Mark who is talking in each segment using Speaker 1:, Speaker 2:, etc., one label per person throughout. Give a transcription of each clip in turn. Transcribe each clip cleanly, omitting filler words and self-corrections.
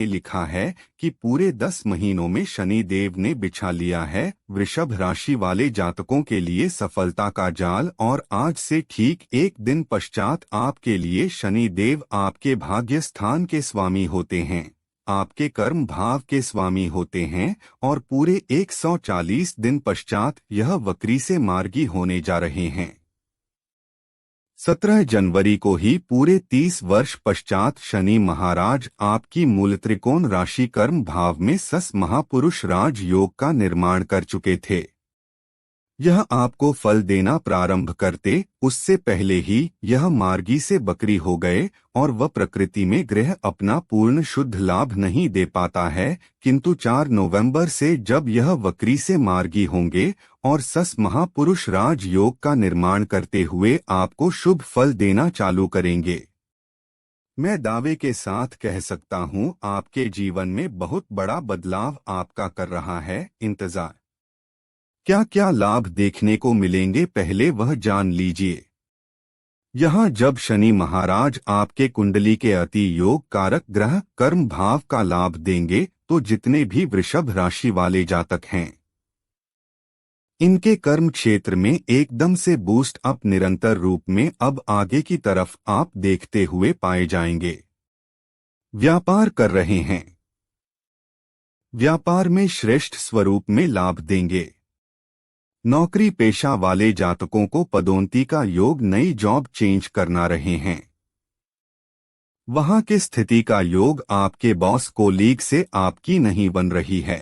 Speaker 1: लिखा है कि पूरे 10 महीनों में शनि देव ने बिछा लिया है वृषभ राशि वाले जातकों के लिए सफलता का जाल। और आज से ठीक एक दिन पश्चात आपके लिए शनि देव आपके भाग्य स्थान के स्वामी होते हैं, आपके कर्म भाव के स्वामी होते हैं और पूरे 140 दिन पश्चात यह वक्री से मार्गी होने जा रहे हैं। 17 जनवरी को ही पूरे 30 वर्ष पश्चात शनि महाराज आपकी मूल त्रिकोण राशि कर्म भाव में सस महापुरुष राज योग का निर्माण कर चुके थे। यह आपको फल देना प्रारंभ करते उससे पहले ही यह मार्गी से बकरी हो गए और वह प्रकृति में ग्रह अपना पूर्ण शुद्ध लाभ नहीं दे पाता है, किंतु 4 नवंबर से जब यह वक्री से मार्गी होंगे और सस महापुरुष राज योग का निर्माण करते हुए आपको शुभ फल देना चालू करेंगे। मैं दावे के साथ कह सकता हूँ आपके जीवन में बहुत बड़ा बदलाव आपका कर रहा है इंतजार। क्या क्या लाभ देखने को मिलेंगे पहले वह जान लीजिए। यहाँ जब शनि महाराज आपके कुंडली के अति योग कारक ग्रह कर्म भाव का लाभ देंगे तो जितने भी वृषभ राशि वाले जातक हैं इनके कर्म क्षेत्र में एकदम से बूस्ट अप निरंतर रूप में अब आगे की तरफ आप देखते हुए पाए जाएंगे। व्यापार कर रहे हैं, व्यापार में श्रेष्ठ स्वरूप में लाभ देंगे। नौकरी पेशा वाले जातकों को पदोन्नति का योग, नई जॉब चेंज करना रहे हैं। वहां की स्थिति का योग आपके बॉस कोलीग से आपकी नहीं बन रही है।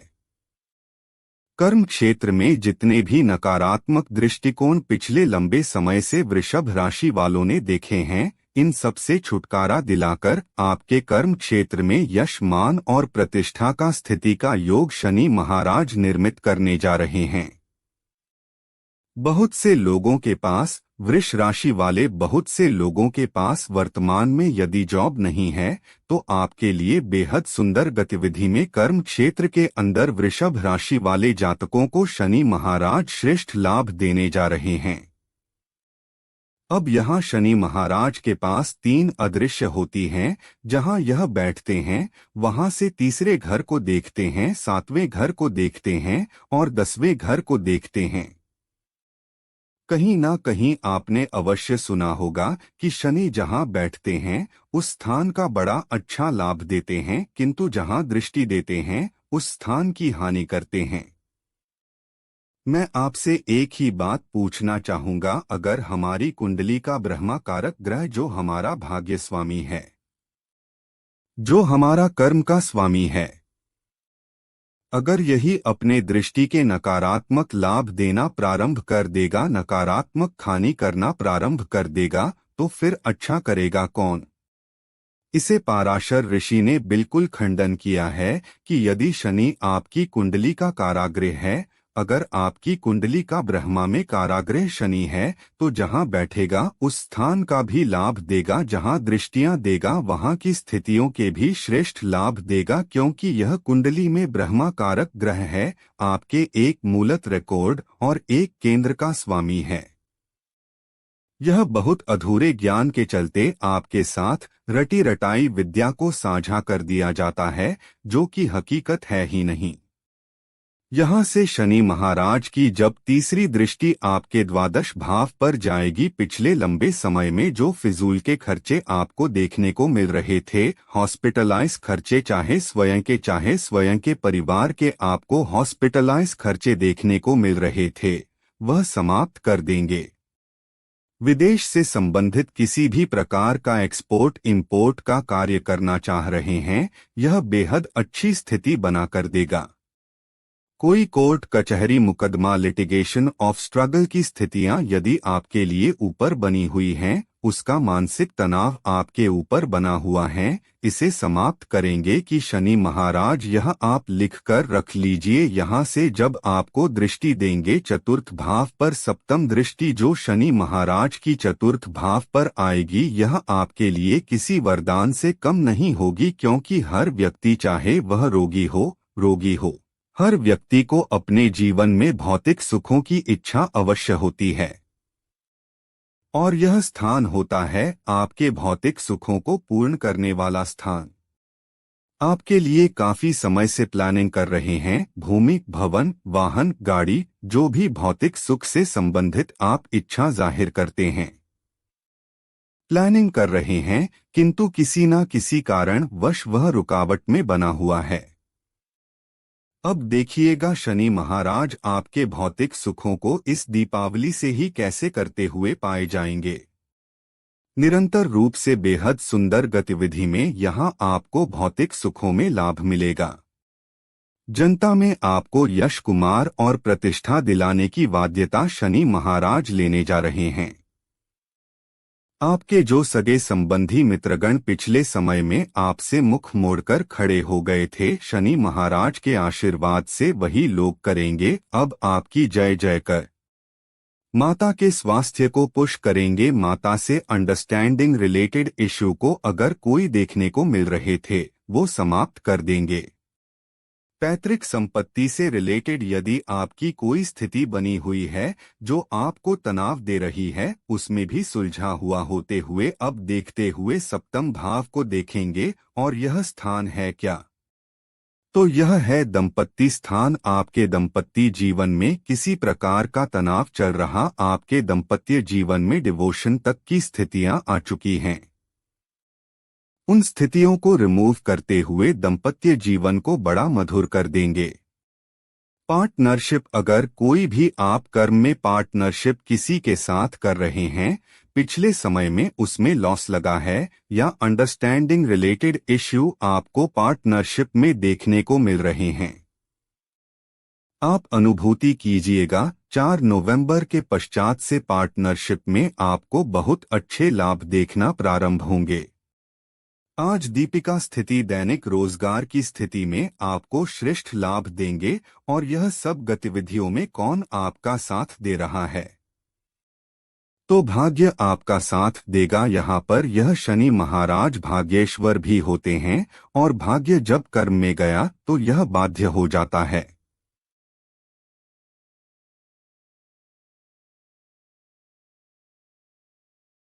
Speaker 1: कर्म क्षेत्र में जितने भी नकारात्मक दृष्टिकोण पिछले लंबे समय से वृषभ राशि वालों ने देखे हैं, इन सब से छुटकारा दिलाकर आपके कर्म क्षेत्र में यश मान और प्रतिष्ठा का स्थिति का योग शनि महाराज निर्मित करने जा रहे हैं। बहुत से लोगों के पास, वृष राशि वाले बहुत से लोगों के पास वर्तमान में यदि जॉब नहीं है तो आपके लिए बेहद सुंदर गतिविधि में कर्म क्षेत्र के अंदर वृषभ राशि वाले जातकों को शनि महाराज श्रेष्ठ लाभ देने जा रहे हैं। अब यहाँ शनि महाराज के पास 3 अदृश्य होती हैं, जहाँ यह बैठते हैं वहाँ से तीसरे घर को देखते हैं, 7वें घर को देखते हैं और 10वें घर को देखते हैं। कहीं ना कहीं आपने अवश्य सुना होगा कि शनि जहां बैठते हैं उस स्थान का बड़ा अच्छा लाभ देते हैं, किंतु जहां दृष्टि देते हैं उस स्थान की हानि करते हैं। मैं आपसे एक ही बात पूछना चाहूंगा, अगर हमारी कुंडली का ब्रह्मा कारक ग्रह जो हमारा भाग्य स्वामी है, जो हमारा कर्म का स्वामी है, अगर यही अपने दृष्टि के नकारात्मक लाभ देना प्रारंभ कर देगा, नकारात्मक हानि करना प्रारंभ कर देगा, तो फिर अच्छा करेगा कौन? इसे पाराशर ऋषि ने बिल्कुल खंडन किया है कि यदि शनि आपकी कुंडली का कारागृह है, अगर आपकी कुंडली का ब्रह्मा में कारागृह शनि है तो जहां बैठेगा उस स्थान का भी लाभ देगा, जहां दृष्टियां देगा वहां की स्थितियों के भी श्रेष्ठ लाभ देगा, क्योंकि यह कुंडली में ब्रह्मा कारक ग्रह है, आपके एक मूलत रिकॉर्ड और एक केंद्र का स्वामी है। यह बहुत अधूरे ज्ञान के चलते आपके साथ रटी रटाई विद्या को साझा कर दिया जाता है, जो कि हकीकत है ही नहीं। यहाँ से शनि महाराज की जब तीसरी दृष्टि आपके द्वादश भाव पर जाएगी, पिछले लंबे समय में जो फिजूल के खर्चे आपको देखने को मिल रहे थे, हॉस्पिटलाइज खर्चे चाहे स्वयं के परिवार के आपको हॉस्पिटलाइज खर्चे देखने को मिल रहे थे, वह समाप्त कर देंगे। विदेश से संबंधित किसी भी प्रकार का एक्सपोर्ट इंपोर्ट का कार्य करना चाह रहे हैं, यह बेहद अच्छी स्थिति बना कर देगा। कोई कोर्ट कचहरी मुकदमा लिटिगेशन ऑफ स्ट्रगल की स्थितियां यदि आपके लिए ऊपर बनी हुई हैं, उसका मानसिक तनाव आपके ऊपर बना हुआ है, इसे समाप्त करेंगे कि शनि महाराज। यह आप लिख कर रख लीजिए, यहाँ से जब आपको दृष्टि देंगे चतुर्थ भाव पर, सप्तम दृष्टि जो शनि महाराज की चतुर्थ भाव पर आएगी, यह आपके लिए किसी वरदान से कम नहीं होगी, क्योंकि हर व्यक्ति चाहे वह रोगी हो, हर व्यक्ति को अपने जीवन में भौतिक सुखों की इच्छा अवश्य होती है और यह स्थान होता है आपके भौतिक सुखों को पूर्ण करने वाला स्थान। आपके लिए काफी समय से प्लानिंग कर रहे हैं। भूमि, भवन, वाहन, गाड़ी, जो भी भौतिक सुख से संबंधित आप इच्छा जाहिर करते हैं, प्लानिंग कर रहे हैं, किंतु किसी न किसी कारण वश वह रुकावट में बना हुआ है। अब देखिएगा शनि महाराज आपके भौतिक सुखों को इस दीपावली से ही कैसे करते हुए पाए जाएंगे। निरंतर रूप से बेहद सुंदर गतिविधि में यहां आपको भौतिक सुखों में लाभ मिलेगा। जनता में आपको यश, कुमार और प्रतिष्ठा दिलाने की बाध्यता शनि महाराज लेने जा रहे हैं। आपके जो सगे संबंधी मित्रगण पिछले समय में आपसे मुख मोड़कर खड़े हो गए थे, शनि महाराज के आशीर्वाद से वही लोग करेंगे अब आपकी जय जय कर। माता के स्वास्थ्य को पुश करेंगे। माता से अंडरस्टैंडिंग रिलेटेड इश्यू को अगर कोई देखने को मिल रहे थे, वो समाप्त कर देंगे। पैतृक संपत्ति से रिलेटेड यदि आपकी कोई स्थिति बनी हुई है जो आपको तनाव दे रही है, उसमें भी सुलझा हुआ होते हुए अब देखते हुए सप्तम भाव को देखेंगे। और यह स्थान है क्या? तो यह है दंपत्ति स्थान। आपके दंपत्ति जीवन में किसी प्रकार का तनाव चल रहा, आपके दंपत्य जीवन में डिवोशन तक की स्थितियां आ चुकी हैं। उन स्थितियों को रिमूव करते हुए दंपत्य जीवन को बड़ा मधुर कर देंगे। पार्टनरशिप, अगर कोई भी आप कर्म में पार्टनरशिप किसी के साथ कर रहे हैं, पिछले समय में उसमें लॉस लगा है या अंडरस्टैंडिंग रिलेटेड इश्यू आपको पार्टनरशिप में देखने को मिल रहे हैं, आप अनुभूति कीजिएगा 4 नवंबर के पश्चात से पार्टनरशिप में आपको बहुत अच्छे लाभ देखना प्रारंभ होंगे। आज दीपिका स्थिति दैनिक रोजगार की स्थिति में आपको श्रेष्ठ लाभ देंगे। और यह सब गतिविधियों में कौन आपका साथ दे रहा है? तो भाग्य आपका साथ देगा। यहाँ पर यह शनि महाराज भाग्येश्वर भी होते हैं और भाग्य जब कर्म में गया तो यह बाध्य हो जाता है।